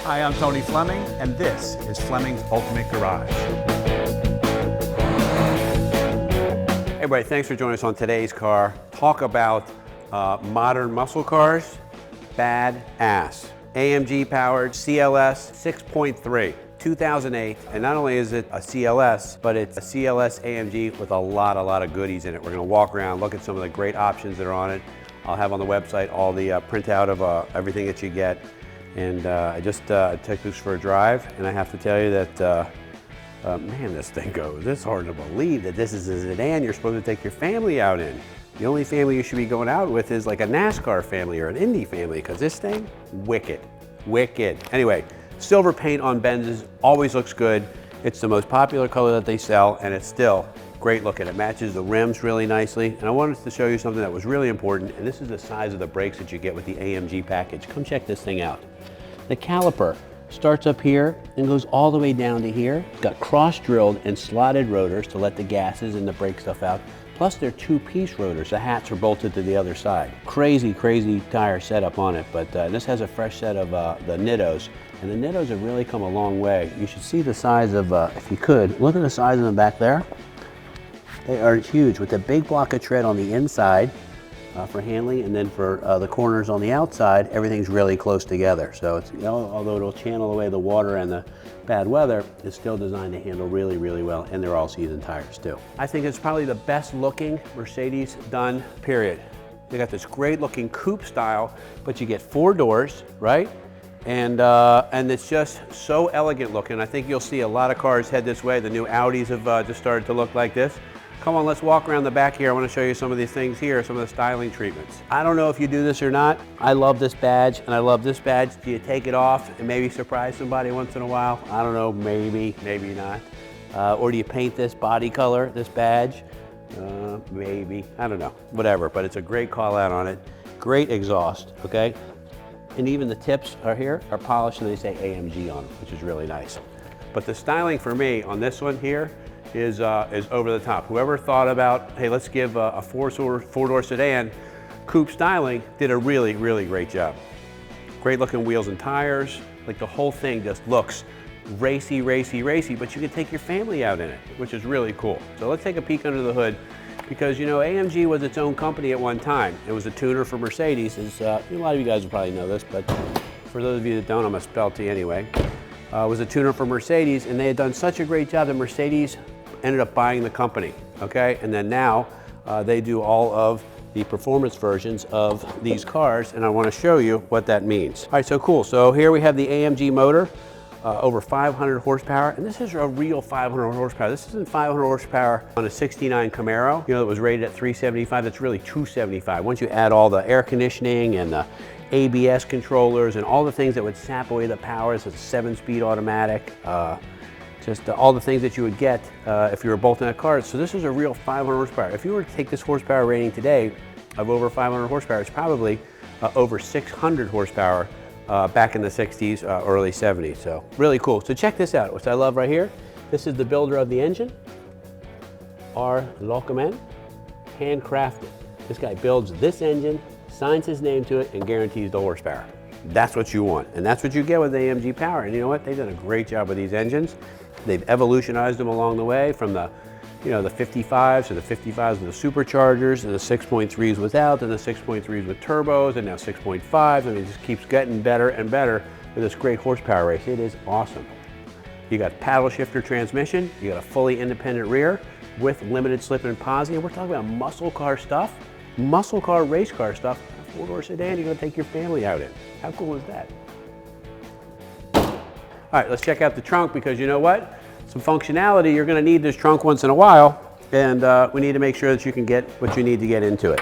Hi, I'm Tony Fleming, and this is Fleming's Ultimate Garage. Hey everybody, thanks for joining us on today's car. Talk about modern muscle cars, bad ass. AMG powered CLS 6.3, 2008, and not only is it a CLS, but it's a CLS AMG with a lot of goodies in it. We're gonna walk around, look at some of the great options that are on it. I'll have on the website all the printout of everything that you get. And I just took this for a drive, and I have to tell you that, man, this thing goes. It's hard to believe that this is a sedan you're supposed to take your family out in. The only family you should be going out with is like a NASCAR family or an Indy family, because this thing, wicked, wicked. Anyway, silver paint on Benzes always looks good. It's the most popular color that they sell, and it's still great looking. It matches the rims really nicely. And I wanted to show you something that was really important, and this is the size of the brakes that you get with the AMG package. Come check this thing out. The caliper starts up here and goes all the way down to here. It's got cross-drilled and slotted rotors to let the gases and the brake stuff out. Plus they're two-piece rotors. The hats are bolted to the other side. Crazy tire setup on it, but this has a fresh set of the Nittos. And the Nittos have really come a long way. You should see the size of, if you could, look at the size of them back there. They are huge with a big block of tread on the inside for handling, and then for the corners on the outside, everything's really close together. So it's, you know, although it'll channel away the water and the bad weather, it's still designed to handle really well, and they're all season tires too. I think it's probably the best looking Mercedes done, period. They got this great looking coupe style, but you get 4 doors, right? And it's just so elegant looking. I think you'll see a lot of cars head this way. The new Audis have just started to look like this. Come on, let's walk around the back here. I want to show you some of these things here, some of the styling treatments. I don't know if you do this or not. I love this badge, and I love this badge. Do you take it off and maybe surprise somebody once in a while? I don't know, maybe not. Or do you paint this body color, this badge? Maybe, I don't know, whatever. But it's a great call out on it. Great exhaust, okay? And even the tips are here, are polished, and they say AMG on them, which is really nice. But the styling for me on this one here is over the top. Whoever thought about, hey, let's give a four-door sedan coupe styling, did a really great job. Great looking wheels and tires. Like the whole thing just looks racy, but you can take your family out in it, which is really cool. So let's take a peek under the hood, because you know, AMG was its own company at one time. It was a tuner for Mercedes. A lot of you guys will probably know this, but for those of you that don't, I'm gonna spell it to you anyway. Was a tuner for Mercedes, and they had done such a great job that Mercedes ended up buying the company, okay? And then now they do all of the performance versions of these cars, and I want to show you what that means. All right, so cool. So here we have the AMG motor, over 500 horsepower, and this is a real 500 horsepower. This isn't 500 horsepower on a 69 Camaro, you know, that was rated at 375. That's really 275. Once you add all the air conditioning and the ABS controllers and all the things that would sap away the power, it's a 7-speed automatic. Just all the things that you would get if you were bolting a car. So this is a real 500 horsepower. If you were to take this horsepower rating today of over 500 horsepower, it's probably over 600 horsepower back in the 60s, early 70s. So really cool. So check this out, which I love right here. This is the builder of the engine, R. Lockman, handcrafted. This guy builds this engine, signs his name to it, and guarantees the horsepower. That's what you want, and that's what you get with AMG Power. And you know what? They've done a great job with these engines. They've evolutionized them along the way, from the, you know, the 55s to the 55s with the superchargers, and the 6.3s without, and the 6.3s with turbos, and now 6.5s. I mean, it just keeps getting better and better with this great horsepower race. It is awesome. You got paddle shifter transmission. You got a fully independent rear with limited slip and posi. And we're talking about muscle car stuff, muscle car race car stuff. A 4-door sedan you're going to take your family out in. How cool is that? All right, let's check out the trunk, because you know what? Some functionality, you're going to need this trunk once in a while, and we need to make sure that you can get what you need to get into it.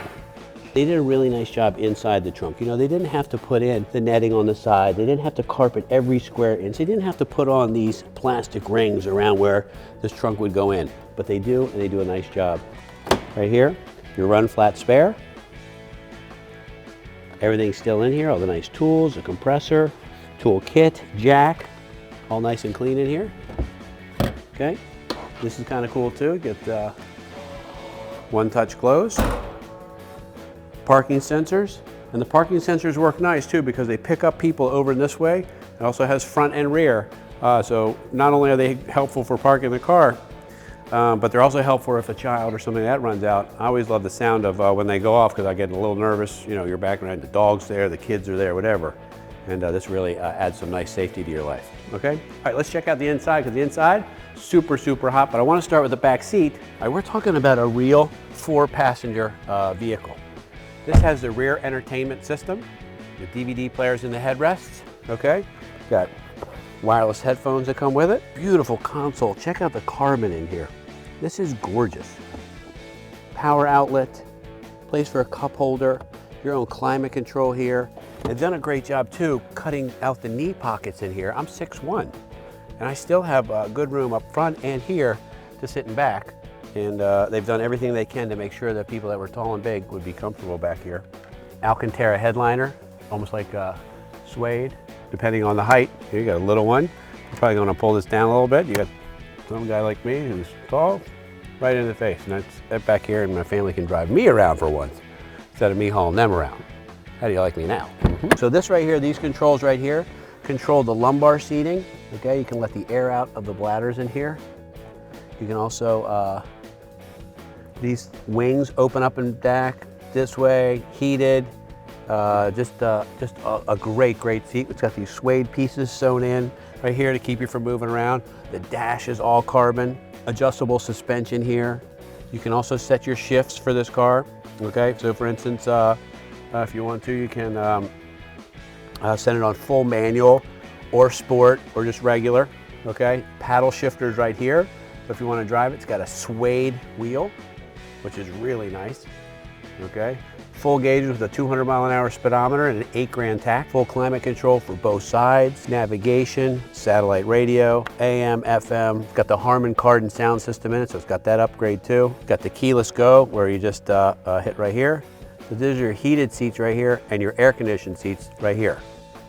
They did a really nice job inside the trunk. You know, they didn't have to put in the netting on the side. They didn't have to carpet every square inch. They didn't have to put on these plastic rings around where this trunk would go in, but they do, and they do a nice job. Right here, your run flat spare. Everything's still in here, all the nice tools, the compressor, tool kit, jack, all nice and clean in here. Okay, this is kind of cool too. Get one-touch close. Parking sensors, and the parking sensors work nice too, because they pick up people over in this way It also has front and rear. So not only are they helpful for parking the car, but they're also helpful if a child or something like that runs out. I always love the sound of when they go off because I get a little nervous. You know, you're background, the dog's there, the kids are there, whatever. And this really adds some nice safety to your life, okay? All right, let's check out the inside, because the inside, super, super hot, but I want to start with the back seat. All right, we're talking about a real 4-passenger vehicle. This has the rear entertainment system, the DVD players in the headrests, okay? Got wireless headphones that come with it. Beautiful console. Check out the carbon in here. This is gorgeous. Power outlet, place for a cup holder, your own climate control here. They've done a great job too, cutting out the knee pockets in here. I'm 6'1", and I still have good room up front and here to sit in back. And they've done everything they can to make sure that people that were tall and big would be comfortable back here. Alcantara headliner, almost like suede, depending on the height. Here you got a little one. You're probably gonna pull this down a little bit. You got some guy like me who's tall, right in the face. And that's that back here, and my family can drive me around for once, instead of me hauling them around. How do you like me now? So this right here, these controls right here, control the lumbar seating. Okay, you can let the air out of the bladders in here. You can also, these wings open up and back this way, heated. Just a great, great seat. It's got these suede pieces sewn in right here to keep you from moving around. The dash is all carbon, adjustable suspension here. You can also set your shifts for this car. Okay, so for instance, if you want to, you can set it on full manual or sport or just regular. Okay, paddle shifters right here. So if you want to drive it, it's got a suede wheel, which is really nice. Okay, full gauges with a 200-mile-an-hour speedometer and an 8 grand tach. Full climate control for both sides. Navigation, satellite radio, AM, FM. It's got the Harmon Kardon sound system in it, so it's got that upgrade too. Got the keyless go, where you just hit right here. So these are your heated seats right here and your air-conditioned seats right here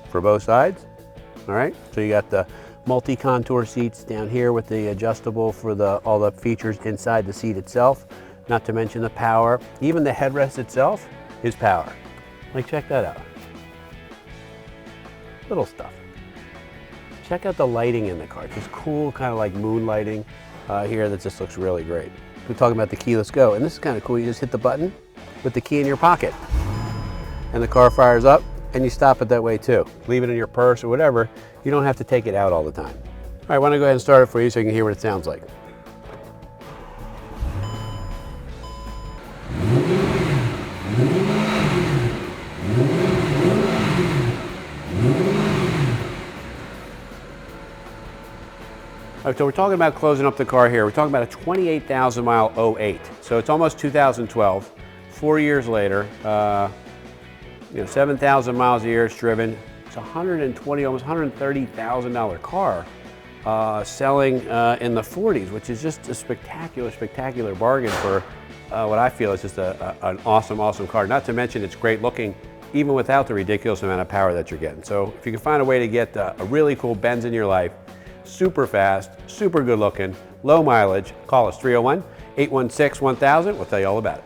for both sides. All right, so you got the multi-contour seats down here with the adjustable for all the features inside the seat itself, not to mention the power. Even the headrest itself is power. Like, check that out. Little stuff. Check out the lighting in the car. It's just cool, kind of like moon lighting here that just looks really great. We're talking about the keyless go, and this is kind of cool. You just hit the button with the key in your pocket, and the car fires up, and you stop it that way too. Leave it in your purse or whatever. You don't have to take it out all the time. All right, I want to go ahead and start it for you so you can hear what it sounds like. All right, so we're talking about closing up the car here. We're talking about a 28,000 mile 08. So it's almost 2012, 4 years later, 7,000 miles a year it's driven. It's $120,000, almost $130,000 car selling in the 40s, which is just a spectacular, spectacular bargain for what I feel is just an awesome, awesome car. Not to mention it's great looking, even without the ridiculous amount of power that you're getting. So if you can find a way to get a really cool Benz in your life, super fast, super good looking, low mileage, call us 301-816-1000. We'll tell you all about it.